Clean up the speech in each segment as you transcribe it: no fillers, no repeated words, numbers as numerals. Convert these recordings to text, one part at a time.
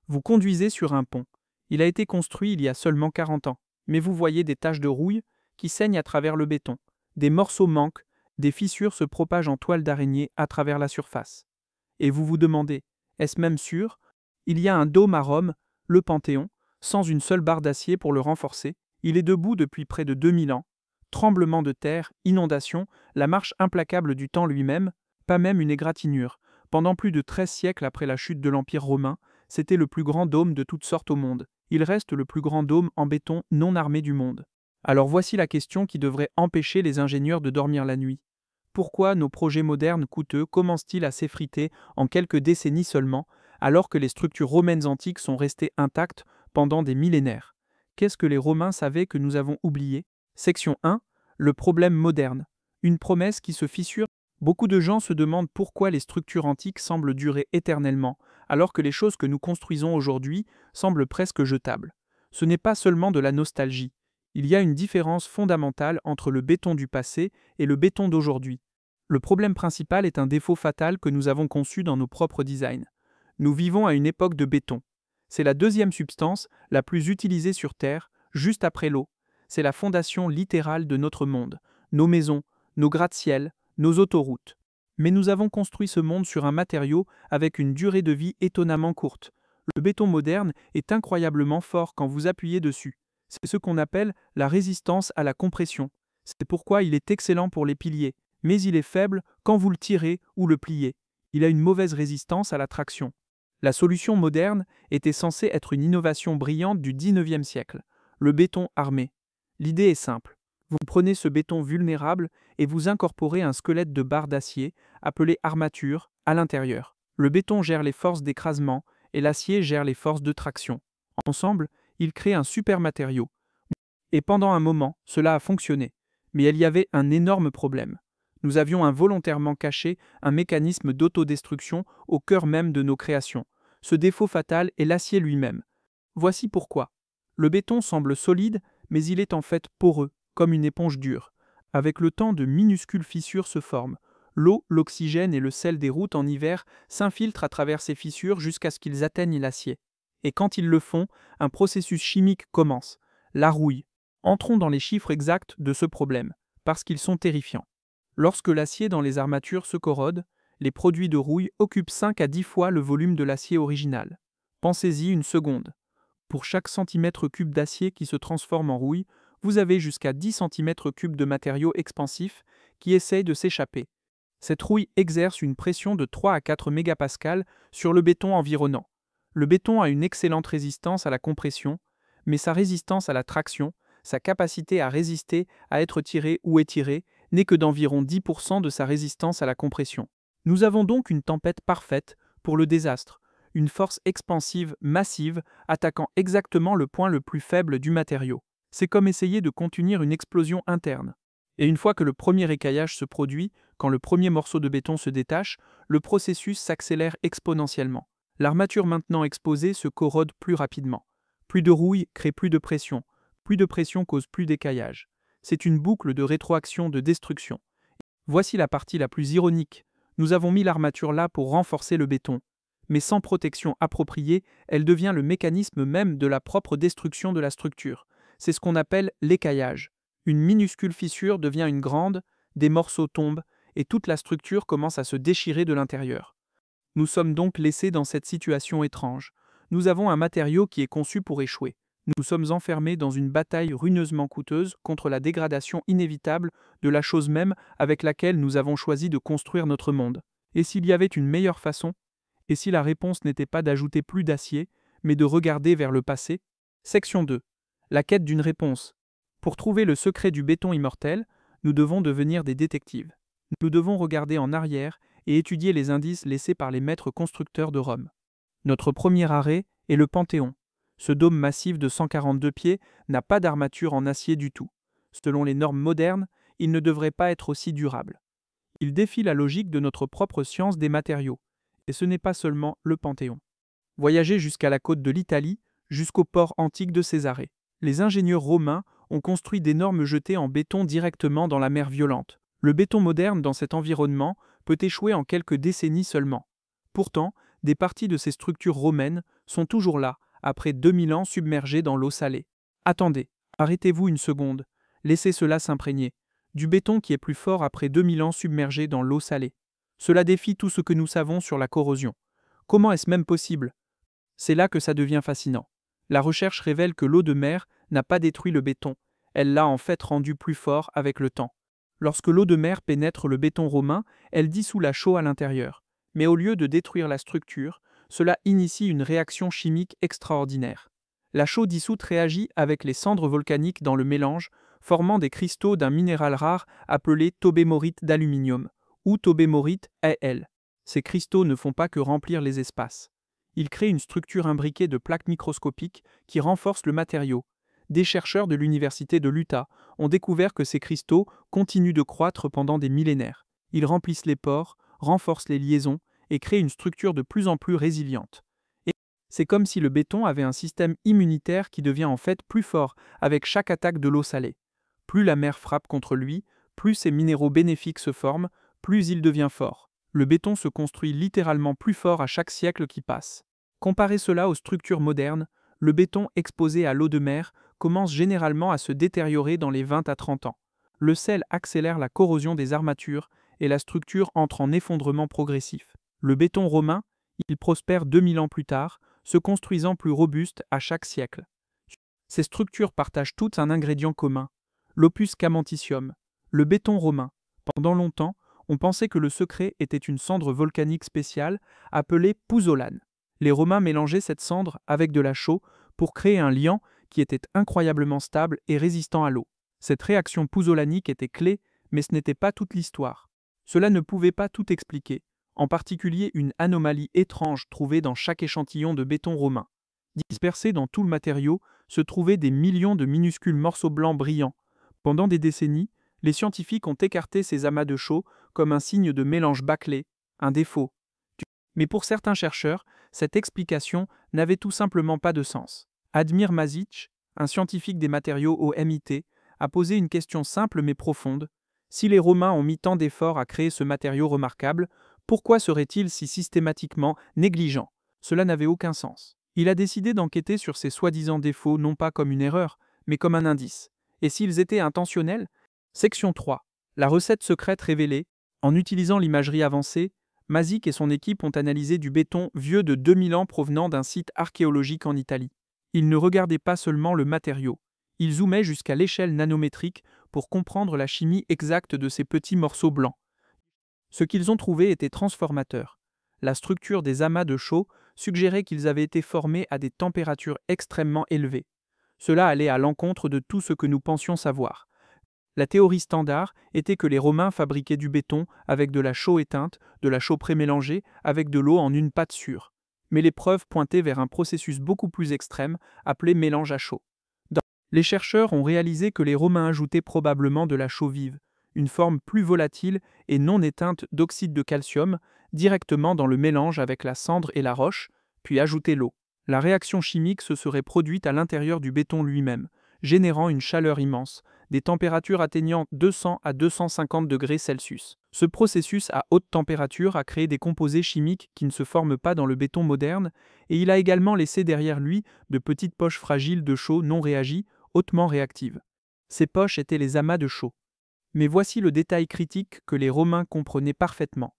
Vous conduisez sur un pont. Il a été construit il y a seulement 40 ans, mais vous voyez des taches de rouille qui saignent à travers le béton. Des morceaux manquent, des fissures se propagent en toile d'araignée à travers la surface. Et vous vous demandez, est-ce même sûr? Il y a un dôme à Rome, le Panthéon, sans une seule barre d'acier pour le renforcer. Il est debout depuis près de 2000 ans. Tremblements de terre, inondations, la marche implacable du temps lui-même, pas même une égratignure. Pendant plus de 13 siècles après la chute de l'Empire romain, c'était le plus grand dôme de toutes sortes au monde. Il reste le plus grand dôme en béton non armé du monde. Alors voici la question qui devrait empêcher les ingénieurs de dormir la nuit. Pourquoi nos projets modernes coûteux commencent-ils à s'effriter en quelques décennies seulement, alors que les structures romaines antiques sont restées intactes pendant des millénaires? Qu'est-ce que les Romains savaient que nous avons oublié? Section 1. Le problème moderne. Une promesse qui se fissure. Beaucoup de gens se demandent pourquoi les structures antiques semblent durer éternellement, alors que les choses que nous construisons aujourd'hui semblent presque jetables. Ce n'est pas seulement de la nostalgie. Il y a une différence fondamentale entre le béton du passé et le béton d'aujourd'hui. Le problème principal est un défaut fatal que nous avons conçu dans nos propres designs. Nous vivons à une époque de béton. C'est la deuxième substance la plus utilisée sur Terre, juste après l'eau. C'est la fondation littérale de notre monde, nos maisons, nos gratte-ciel, nos autoroutes. Mais nous avons construit ce monde sur un matériau avec une durée de vie étonnamment courte. Le béton moderne est incroyablement fort quand vous appuyez dessus. C'est ce qu'on appelle la résistance à la compression. C'est pourquoi il est excellent pour les piliers, mais il est faible quand vous le tirez ou le pliez. Il a une mauvaise résistance à la traction. La solution moderne était censée être une innovation brillante du 19e siècle, le béton armé. L'idée est simple. Vous prenez ce béton vulnérable et vous incorporez un squelette de barre d'acier, appelé armature, à l'intérieur. Le béton gère les forces d'écrasement et l'acier gère les forces de traction. Ensemble, ils créent un super matériau. Et pendant un moment, cela a fonctionné. Mais il y avait un énorme problème. Nous avions involontairement caché un mécanisme d'autodestruction au cœur même de nos créations. Ce défaut fatal est l'acier lui-même. Voici pourquoi. Le béton semble solide, mais il est en fait poreux, comme une éponge dure. Avec le temps, de minuscules fissures se forment. L'eau, l'oxygène et le sel des routes en hiver s'infiltrent à travers ces fissures jusqu'à ce qu'ils atteignent l'acier. Et quand ils le font, un processus chimique commence, la rouille. Entrons dans les chiffres exacts de ce problème, parce qu'ils sont terrifiants. Lorsque l'acier dans les armatures se corrode, les produits de rouille occupent 5 à 10 fois le volume de l'acier original. Pensez-y une seconde. Pour chaque centimètre cube d'acier qui se transforme en rouille, vous avez jusqu'à 10 cm3 de matériaux expansifs qui essayent de s'échapper. Cette rouille exerce une pression de 3 à 4 mégapascales sur le béton environnant. Le béton a une excellente résistance à la compression, mais sa résistance à la traction, sa capacité à résister à être tiré ou étiré, n'est que d'environ 10% de sa résistance à la compression. Nous avons donc une tempête parfaite pour le désastre, une force expansive massive attaquant exactement le point le plus faible du matériau. C'est comme essayer de contenir une explosion interne. Et une fois que le premier écaillage se produit, quand le premier morceau de béton se détache, le processus s'accélère exponentiellement. L'armature maintenant exposée se corrode plus rapidement. Plus de rouille crée plus de pression cause plus d'écaillage. C'est une boucle de rétroaction de destruction. Voici la partie la plus ironique. Nous avons mis l'armature là pour renforcer le béton. Mais sans protection appropriée, elle devient le mécanisme même de la propre destruction de la structure. C'est ce qu'on appelle l'écaillage. Une minuscule fissure devient une grande, des morceaux tombent, et toute la structure commence à se déchirer de l'intérieur. Nous sommes donc laissés dans cette situation étrange. Nous avons un matériau qui est conçu pour échouer. Nous sommes enfermés dans une bataille ruineusement coûteuse contre la dégradation inévitable de la chose même avec laquelle nous avons choisi de construire notre monde. Et s'il y avait une meilleure façon? Et si la réponse n'était pas d'ajouter plus d'acier, mais de regarder vers le passé? Section 2. La quête d'une réponse. Pour trouver le secret du béton immortel, nous devons devenir des détectives. Nous devons regarder en arrière et étudier les indices laissés par les maîtres constructeurs de Rome. Notre premier arrêt est le Panthéon. Ce dôme massif de 142 pieds n'a pas d'armature en acier du tout. Selon les normes modernes, il ne devrait pas être aussi durable. Il défie la logique de notre propre science des matériaux. Et ce n'est pas seulement le Panthéon. Voyagez jusqu'à la côte de l'Italie, jusqu'au port antique de Césarée. Les ingénieurs romains ont construit d'énormes jetées en béton directement dans la mer violente. Le béton moderne dans cet environnement peut échouer en quelques décennies seulement. Pourtant, des parties de ces structures romaines sont toujours là, après 2000 ans submergés dans l'eau salée. Attendez, arrêtez-vous une seconde, laissez cela s'imprégner. Du béton qui est plus fort après 2000 ans submergé dans l'eau salée. Cela défie tout ce que nous savons sur la corrosion. Comment est-ce même possible? C'est là que ça devient fascinant. La recherche révèle que l'eau de mer n'a pas détruit le béton, elle l'a en fait rendu plus fort avec le temps. Lorsque l'eau de mer pénètre le béton romain, elle dissout la chaux à l'intérieur. Mais au lieu de détruire la structure, cela initie une réaction chimique extraordinaire. La chaux dissoute réagit avec les cendres volcaniques dans le mélange, formant des cristaux d'un minéral rare appelé tobémorite d'aluminium, ou tobémorite Al. Ces cristaux ne font pas que remplir les espaces. Ils créent une structure imbriquée de plaques microscopiques qui renforcent le matériau. Des chercheurs de l'université de l'Utah ont découvert que ces cristaux continuent de croître pendant des millénaires. Ils remplissent les pores, renforcent les liaisons et créent une structure de plus en plus résiliente. Et c'est comme si le béton avait un système immunitaire qui devient en fait plus fort avec chaque attaque de l'eau salée. Plus la mer frappe contre lui, plus ces minéraux bénéfiques se forment, plus il devient fort. Le béton se construit littéralement plus fort à chaque siècle qui passe. Comparez cela aux structures modernes, le béton exposé à l'eau de mer commence généralement à se détériorer dans les 20 à 30 ans. Le sel accélère la corrosion des armatures et la structure entre en effondrement progressif. Le béton romain, il prospère 2000 ans plus tard, se construisant plus robuste à chaque siècle. Ces structures partagent toutes un ingrédient commun, l'opus camenticium, le béton romain. Pendant longtemps, on pensait que le secret était une cendre volcanique spéciale appelée pouzzolane. Les Romains mélangeaient cette cendre avec de la chaux pour créer un liant qui était incroyablement stable et résistant à l'eau. Cette réaction pouzzolanique était clé, mais ce n'était pas toute l'histoire. Cela ne pouvait pas tout expliquer, en particulier une anomalie étrange trouvée dans chaque échantillon de béton romain. Dispersés dans tout le matériau se trouvaient des millions de minuscules morceaux blancs brillants. Pendant des décennies, les scientifiques ont écarté ces amas de chaux comme un signe de mélange bâclé, un défaut. Mais pour certains chercheurs, cette explication n'avait tout simplement pas de sens. Admir Mazic, un scientifique des matériaux au MIT, a posé une question simple mais profonde. Si les Romains ont mis tant d'efforts à créer ce matériau remarquable, pourquoi serait-il si systématiquement négligent? Cela n'avait aucun sens. Il a décidé d'enquêter sur ces soi-disant défauts non pas comme une erreur, mais comme un indice. Et s'ils étaient intentionnels? Section 3. La recette secrète révélée. En utilisant l'imagerie avancée, Mazic et son équipe ont analysé du béton vieux de 2000 ans provenant d'un site archéologique en Italie. Ils ne regardaient pas seulement le matériau, ils zoomaient jusqu'à l'échelle nanométrique pour comprendre la chimie exacte de ces petits morceaux blancs. Ce qu'ils ont trouvé était transformateur. La structure des amas de chaux suggérait qu'ils avaient été formés à des températures extrêmement élevées. Cela allait à l'encontre de tout ce que nous pensions savoir. La théorie standard était que les Romains fabriquaient du béton avec de la chaux éteinte, de la chaux prémélangée, avec de l'eau en une pâte sûre. Mais les preuves pointaient vers un processus beaucoup plus extrême, appelé mélange à chaux. Les chercheurs ont réalisé que les Romains ajoutaient probablement de la chaux vive, une forme plus volatile et non éteinte d'oxyde de calcium, directement dans le mélange avec la cendre et la roche, puis ajoutaient l'eau. La réaction chimique se serait produite à l'intérieur du béton lui-même, générant une chaleur immense, des températures atteignant 200 à 250 degrés Celsius. Ce processus à haute température a créé des composés chimiques qui ne se forment pas dans le béton moderne, et il a également laissé derrière lui de petites poches fragiles de chaux non réagies, hautement réactives. Ces poches étaient les amas de chaux. Mais voici le détail critique que les Romains comprenaient parfaitement.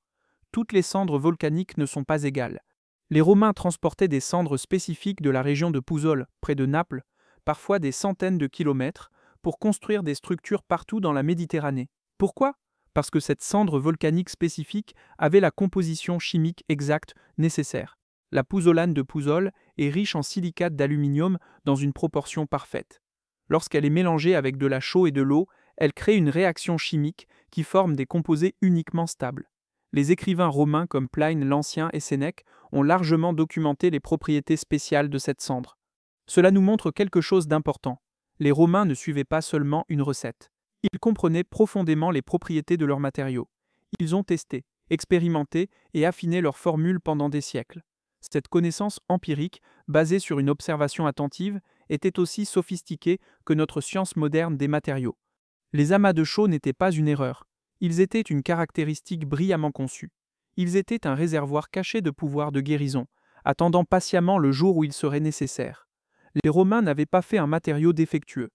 Toutes les cendres volcaniques ne sont pas égales. Les Romains transportaient des cendres spécifiques de la région de Pouzzoles, près de Naples, parfois des centaines de kilomètres, pour construire des structures partout dans la Méditerranée. Pourquoi? Parce que cette cendre volcanique spécifique avait la composition chimique exacte nécessaire. La pouzzolane de Pouzzoles est riche en silicate d'aluminium dans une proportion parfaite. Lorsqu'elle est mélangée avec de la chaux et de l'eau, elle crée une réaction chimique qui forme des composés uniquement stables. Les écrivains romains comme Pline l'Ancien et Sénèque ont largement documenté les propriétés spéciales de cette cendre. Cela nous montre quelque chose d'important. Les Romains ne suivaient pas seulement une recette. Ils comprenaient profondément les propriétés de leurs matériaux. Ils ont testé, expérimenté et affiné leurs formules pendant des siècles. Cette connaissance empirique, basée sur une observation attentive, était aussi sophistiquée que notre science moderne des matériaux. Les amas de chaux n'étaient pas une erreur. Ils étaient une caractéristique brillamment conçue. Ils étaient un réservoir caché de pouvoir de guérison, attendant patiemment le jour où il serait nécessaire. Les Romains n'avaient pas fait un matériau défectueux.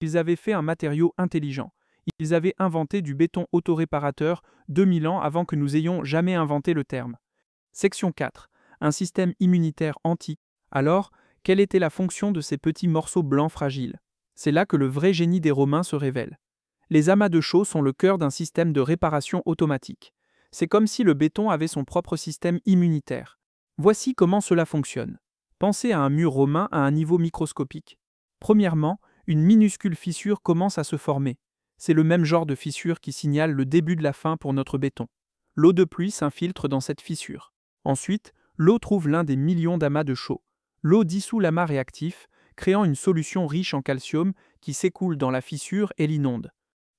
Ils avaient fait un matériau intelligent. Ils avaient inventé du béton autoréparateur 2000 ans avant que nous ayons jamais inventé le terme. Section 4. Un système immunitaire anti. Alors, quelle était la fonction de ces petits morceaux blancs fragiles? C'est là que le vrai génie des Romains se révèle. Les amas de chaux sont le cœur d'un système de réparation automatique. C'est comme si le béton avait son propre système immunitaire. Voici comment cela fonctionne. Pensez à un mur romain à un niveau microscopique. Premièrement, une minuscule fissure commence à se former. C'est le même genre de fissure qui signale le début de la fin pour notre béton. L'eau de pluie s'infiltre dans cette fissure. Ensuite, l'eau trouve l'un des millions d'amas de chaux. L'eau dissout l'amas réactif, créant une solution riche en calcium qui s'écoule dans la fissure et l'inonde.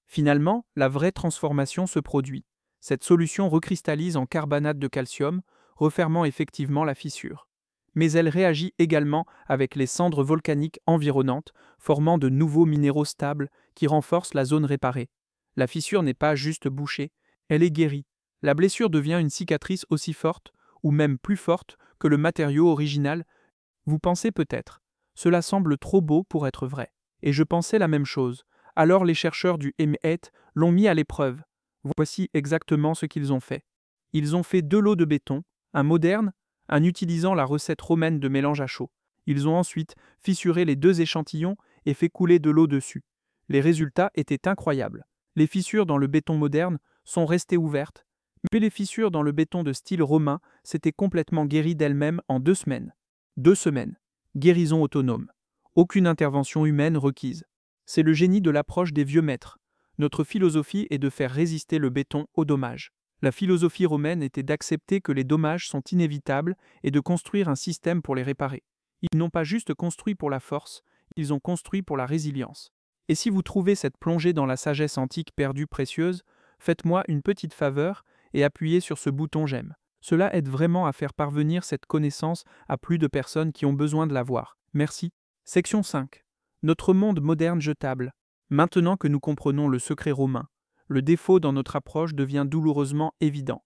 Finalement, la vraie transformation se produit. Cette solution recristallise en carbonate de calcium, refermant effectivement la fissure. Mais elle réagit également avec les cendres volcaniques environnantes, formant de nouveaux minéraux stables qui renforcent la zone réparée. La fissure n'est pas juste bouchée, elle est guérie. La blessure devient une cicatrice aussi forte, ou même plus forte, que le matériau original. Vous pensez peut-être, cela semble trop beau pour être vrai. Et je pensais la même chose. Alors les chercheurs du MIT l'ont mis à l'épreuve. Voici exactement ce qu'ils ont fait. Ils ont fait deux lots de béton, un moderne, un utilisant la recette romaine de mélange à chaud. Ils ont ensuite fissuré les deux échantillons et fait couler de l'eau dessus. Les résultats étaient incroyables. Les fissures dans le béton moderne sont restées ouvertes, mais les fissures dans le béton de style romain s'étaient complètement guéries d'elles-mêmes en 2 semaines. 2 semaines. Guérison autonome. Aucune intervention humaine requise. C'est le génie de l'approche des vieux maîtres. Notre philosophie est de faire résister le béton aux dommages. La philosophie romaine était d'accepter que les dommages sont inévitables et de construire un système pour les réparer. Ils n'ont pas juste construit pour la force, ils ont construit pour la résilience. Et si vous trouvez cette plongée dans la sagesse antique perdue précieuse, faites-moi une petite faveur et appuyez sur ce bouton j'aime. Cela aide vraiment à faire parvenir cette connaissance à plus de personnes qui ont besoin de la voir. Merci. Section 5. Notre monde moderne jetable. Maintenant que nous comprenons le secret romain, le défaut dans notre approche devient douloureusement évident.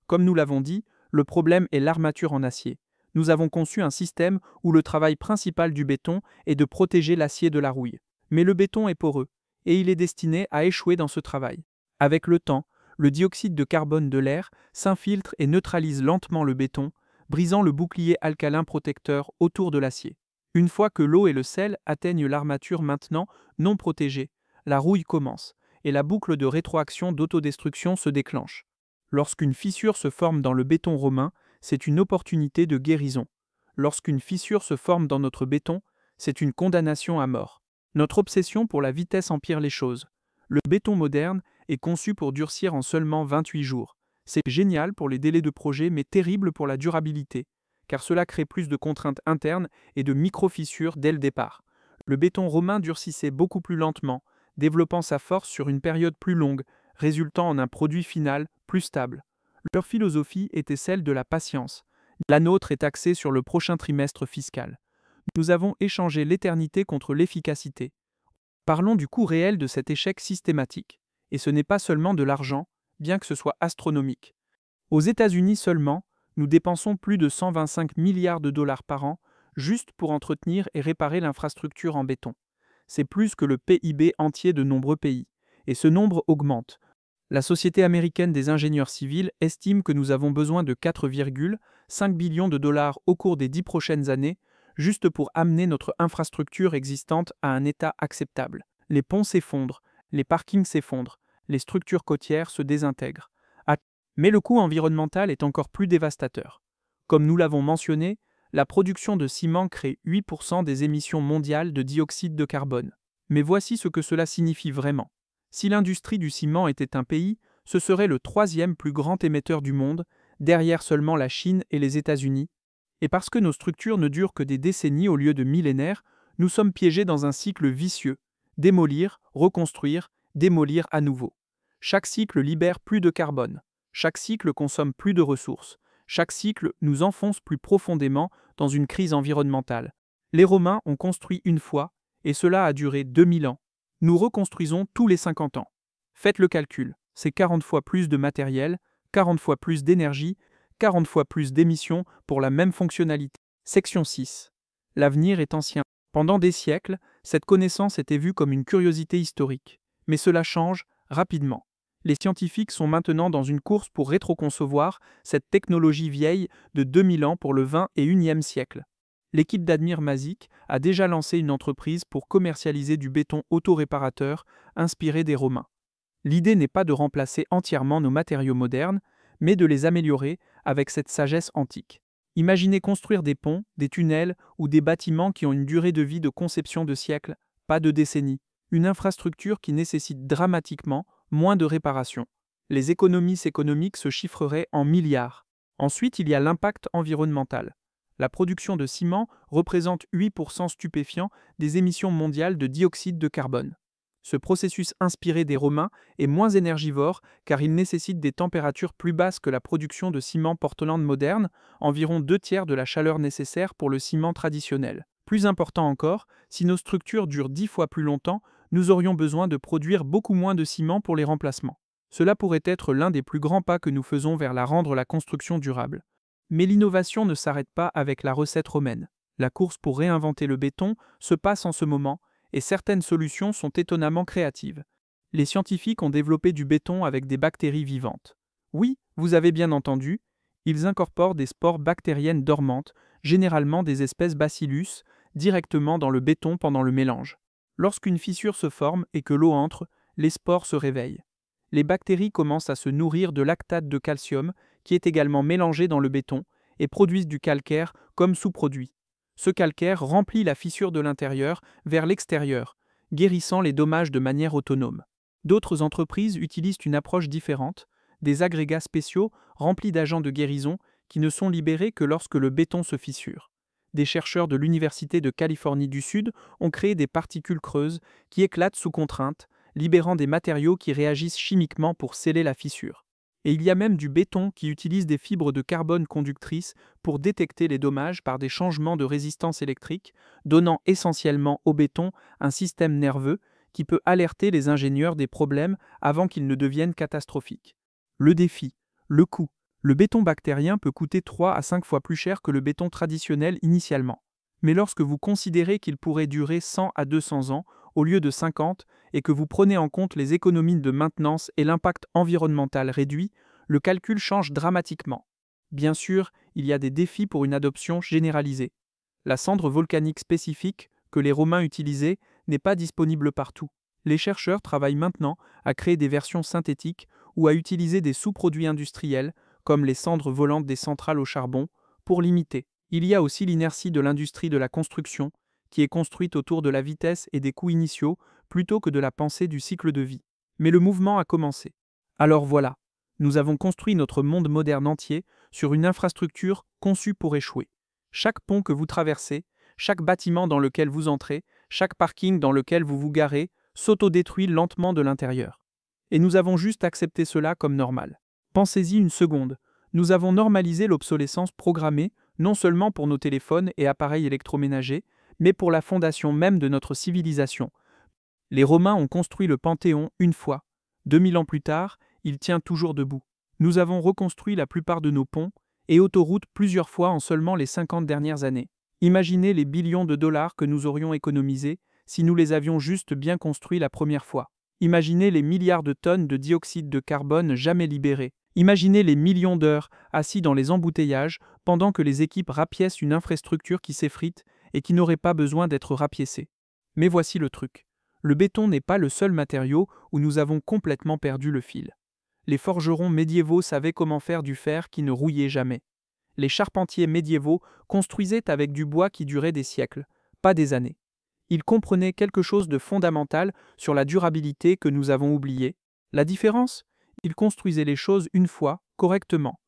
Comme nous l'avons dit, le problème est l'armature en acier. Nous avons conçu un système où le travail principal du béton est de protéger l'acier de la rouille. Mais le béton est poreux, et il est destiné à échouer dans ce travail. Avec le temps, le dioxyde de carbone de l'air s'infiltre et neutralise lentement le béton, brisant le bouclier alcalin protecteur autour de l'acier. Une fois que l'eau et le sel atteignent l'armature maintenant non protégée, la rouille commence, et la boucle de rétroaction d'autodestruction se déclenche. Lorsqu'une fissure se forme dans le béton romain, c'est une opportunité de guérison. Lorsqu'une fissure se forme dans notre béton, c'est une condamnation à mort. Notre obsession pour la vitesse empire les choses. Le béton moderne est conçu pour durcir en seulement 28 jours. C'est génial pour les délais de projet mais terrible pour la durabilité, car cela crée plus de contraintes internes et de micro-fissures dès le départ. Le béton romain durcissait beaucoup plus lentement, développant sa force sur une période plus longue, résultant en un produit final plus stable. Leur philosophie était celle de la patience. La nôtre est axée sur le prochain trimestre fiscal. Nous avons échangé l'éternité contre l'efficacité. Parlons du coût réel de cet échec systématique. Et ce n'est pas seulement de l'argent, bien que ce soit astronomique. Aux États-Unis seulement, nous dépensons plus de 125 milliards de dollars par an juste pour entretenir et réparer l'infrastructure en béton. C'est plus que le PIB entier de nombreux pays. Et ce nombre augmente. La Société américaine des ingénieurs civils estime que nous avons besoin de 4,5 billions de dollars au cours des 10 prochaines années, juste pour amener notre infrastructure existante à un état acceptable. Les ponts s'effondrent, les parkings s'effondrent, les structures côtières se désintègrent. Mais le coût environnemental est encore plus dévastateur. Comme nous l'avons mentionné, la production de ciment crée 8% des émissions mondiales de dioxyde de carbone. Mais voici ce que cela signifie vraiment. Si l'industrie du ciment était un pays, ce serait le 3e plus grand émetteur du monde, derrière seulement la Chine et les États-Unis. Et parce que nos structures ne durent que des décennies au lieu de millénaires, nous sommes piégés dans un cycle vicieux. Démolir, reconstruire, démolir à nouveau. Chaque cycle libère plus de carbone. Chaque cycle consomme plus de ressources. Chaque cycle nous enfonce plus profondément dans une crise environnementale. Les Romains ont construit une fois, et cela a duré 2000 ans. Nous reconstruisons tous les 50 ans. Faites le calcul, c'est 40 fois plus de matériel, 40 fois plus d'énergie, 40 fois plus d'émissions pour la même fonctionnalité. Section 6. L'avenir est ancien. Pendant des siècles, cette connaissance était vue comme une curiosité historique. Mais cela change rapidement. Les scientifiques sont maintenant dans une course pour rétroconcevoir cette technologie vieille de 2000 ans pour le 21e siècle. L'équipe d'Admir Mazik a déjà lancé une entreprise pour commercialiser du béton autoréparateur inspiré des Romains. L'idée n'est pas de remplacer entièrement nos matériaux modernes, mais de les améliorer avec cette sagesse antique. Imaginez construire des ponts, des tunnels ou des bâtiments qui ont une durée de vie de conception de siècles, pas de décennies. Une infrastructure qui nécessite dramatiquement moins de réparations. Les économies économiques se chiffreraient en milliards. Ensuite, il y a l'impact environnemental. La production de ciment représente 8% stupéfiant des émissions mondiales de dioxyde de carbone. Ce processus inspiré des Romains est moins énergivore car il nécessite des températures plus basses que la production de ciment Portland moderne, environ 2/3 de la chaleur nécessaire pour le ciment traditionnel. Plus important encore, si nos structures durent 10 fois plus longtemps, nous aurions besoin de produire beaucoup moins de ciment pour les remplacements. Cela pourrait être l'un des plus grands pas que nous faisons vers rendre la construction durable. Mais l'innovation ne s'arrête pas avec la recette romaine. La course pour réinventer le béton se passe en ce moment, et certaines solutions sont étonnamment créatives. Les scientifiques ont développé du béton avec des bactéries vivantes. Oui, vous avez bien entendu, ils incorporent des spores bactériennes dormantes, généralement des espèces Bacillus, directement dans le béton pendant le mélange. Lorsqu'une fissure se forme et que l'eau entre, les spores se réveillent. Les bactéries commencent à se nourrir de lactate de calcium, qui est également mélangé dans le béton, et produisent du calcaire comme sous-produit. Ce calcaire remplit la fissure de l'intérieur vers l'extérieur, guérissant les dommages de manière autonome. D'autres entreprises utilisent une approche différente, des agrégats spéciaux remplis d'agents de guérison qui ne sont libérés que lorsque le béton se fissure. Des chercheurs de l'Université de Californie du Sud ont créé des particules creuses qui éclatent sous contrainte, libérant des matériaux qui réagissent chimiquement pour sceller la fissure. Et il y a même du béton qui utilise des fibres de carbone conductrices pour détecter les dommages par des changements de résistance électrique, donnant essentiellement au béton un système nerveux qui peut alerter les ingénieurs des problèmes avant qu'ils ne deviennent catastrophiques. Le défi, le coût. Le béton bactérien peut coûter 3 à 5 fois plus cher que le béton traditionnel initialement. Mais lorsque vous considérez qu'il pourrait durer 100 à 200 ans au lieu de 50 et que vous prenez en compte les économies de maintenance et l'impact environnemental réduit, le calcul change dramatiquement. Bien sûr, il y a des défis pour une adoption généralisée. La cendre volcanique spécifique que les Romains utilisaient n'est pas disponible partout. Les chercheurs travaillent maintenant à créer des versions synthétiques ou à utiliser des sous-produits industriels, comme les cendres volantes des centrales au charbon, pour l'imiter. Il y a aussi l'inertie de l'industrie de la construction, qui est construite autour de la vitesse et des coûts initiaux, plutôt que de la pensée du cycle de vie. Mais le mouvement a commencé. Alors voilà, nous avons construit notre monde moderne entier sur une infrastructure conçue pour échouer. Chaque pont que vous traversez, chaque bâtiment dans lequel vous entrez, chaque parking dans lequel vous vous garez, s'autodétruit lentement de l'intérieur. Et nous avons juste accepté cela comme normal. Pensez-y une seconde. Nous avons normalisé l'obsolescence programmée, non seulement pour nos téléphones et appareils électroménagers, mais pour la fondation même de notre civilisation. Les Romains ont construit le Panthéon une fois. 2000 ans plus tard, il tient toujours debout. Nous avons reconstruit la plupart de nos ponts et autoroutes plusieurs fois en seulement les 50 dernières années. Imaginez les billions de dollars que nous aurions économisés si nous les avions juste bien construits la première fois. Imaginez les milliards de tonnes de dioxyde de carbone jamais libérés. Imaginez les millions d'heures assis dans les embouteillages pendant que les équipes rapiècent une infrastructure qui s'effrite et qui n'aurait pas besoin d'être rapiécée. Mais voici le truc. Le béton n'est pas le seul matériau où nous avons complètement perdu le fil. Les forgerons médiévaux savaient comment faire du fer qui ne rouillait jamais. Les charpentiers médiévaux construisaient avec du bois qui durait des siècles, pas des années. Ils comprenaient quelque chose de fondamental sur la durabilité que nous avons oublié. La différence ? Ils construisaient les choses une fois, correctement.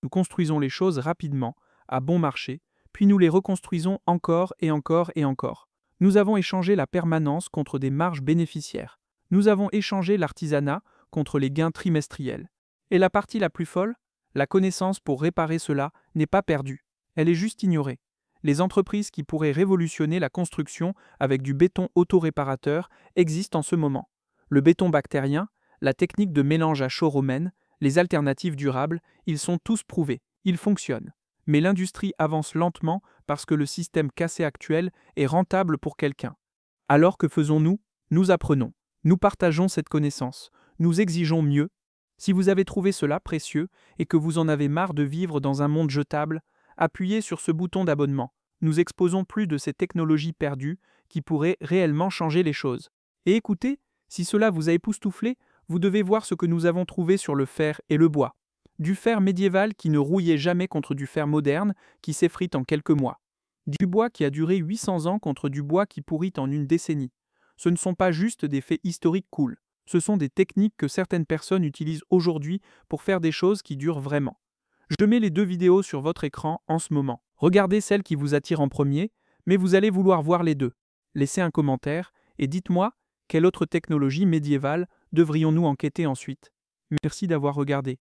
Nous construisons les choses rapidement, à bon marché, puis nous les reconstruisons encore et encore et encore. Nous avons échangé la permanence contre des marges bénéficiaires. Nous avons échangé l'artisanat contre les gains trimestriels. Et la partie la plus folle, la connaissance pour réparer cela n'est pas perdue. Elle est juste ignorée. Les entreprises qui pourraient révolutionner la construction avec du béton autoréparateur existent en ce moment. Le béton bactérien, la technique de mélange à chaud romaine, les alternatives durables, ils sont tous prouvés. Il fonctionne. Mais l'industrie avance lentement parce que le système cassé actuel est rentable pour quelqu'un. Alors que faisons-nous? Nous apprenons. Nous partageons cette connaissance. Nous exigeons mieux. Si vous avez trouvé cela précieux et que vous en avez marre de vivre dans un monde jetable, appuyez sur ce bouton d'abonnement. Nous exposons plus de ces technologies perdues qui pourraient réellement changer les choses. Et écoutez, si cela vous a époustouflé, vous devez voir ce que nous avons trouvé sur le fer et le bois. Du fer médiéval qui ne rouillait jamais contre du fer moderne qui s'effrite en quelques mois. Du bois qui a duré 800 ans contre du bois qui pourrit en une décennie. Ce ne sont pas juste des faits historiques cool, ce sont des techniques que certaines personnes utilisent aujourd'hui pour faire des choses qui durent vraiment. Je mets les deux vidéos sur votre écran en ce moment. Regardez celle qui vous attire en premier, mais vous allez vouloir voir les deux. Laissez un commentaire et dites-moi quelle autre technologie médiévale devrions-nous enquêter ensuite. Merci d'avoir regardé.